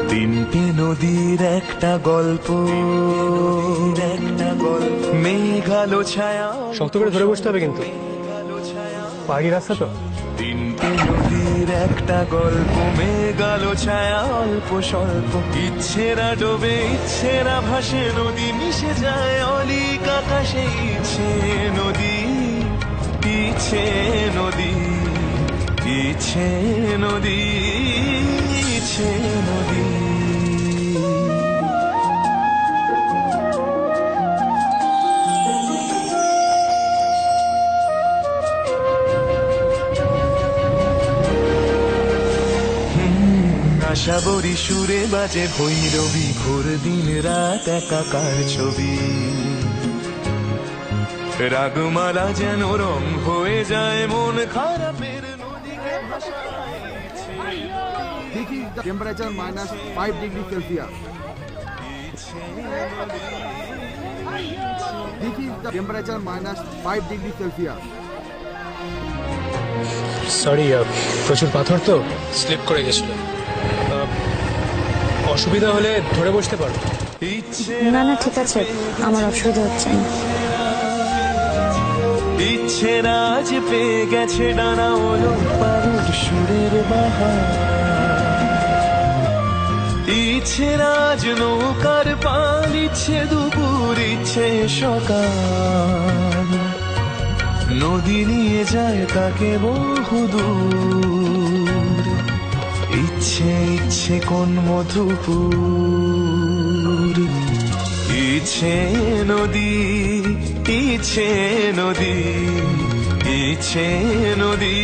তিনটে নদীর একটা গল্প, মেঘালো ছায়া। শক্ত করে ধরে বসতে হবে কিন্তু, পাহাড়ি রাস্তা তো। তিনটে নদীর একটা গল্প, মেঘালো ছায়া অল্প স্বল্প। ইচ্ছেরা ডোবে, ইচ্ছেরা ভাসে, নদী মিশে যায় অলিক আকাশে। ইচ্ছে নদী, ইচ্ছে নদী, ইচ্ছে নদী, ইচ্ছে নদী। আশাবরী সুরে বাজে ভৈরবী, ঘোর দিন রাত একাকার ছবি। রাগমালা যেন রং হয়ে যায় মন খারাপের নদীকে ভাসায়। This is the temperature -5 degrees Celsius. This is the temperature -5 degrees Celsius. Sorry, প্রচুর পাথর তো, স্লিপ করে গেছিল। অসুবিধা হলে ধরে বসতে পারো। না না ঠিক আছে, আমার অসুবিধা হচ্ছে না। ইচ্ছে রাজ পেয়ে গেছে ডানা, ওলো পারুর সুরের বাহার। ইচ্ছে রাজ নৌকার পাল, ইচ্ছে দুপুর, ইচ্ছে সকাল। নদী নিয়ে যায় তাকে বহুদূর। ইচ্ছে ইচ্ছে কোন মধুপুর। ইচ্ছে নদী, ইচ্ছে নদী, ইচ্ছে নদী,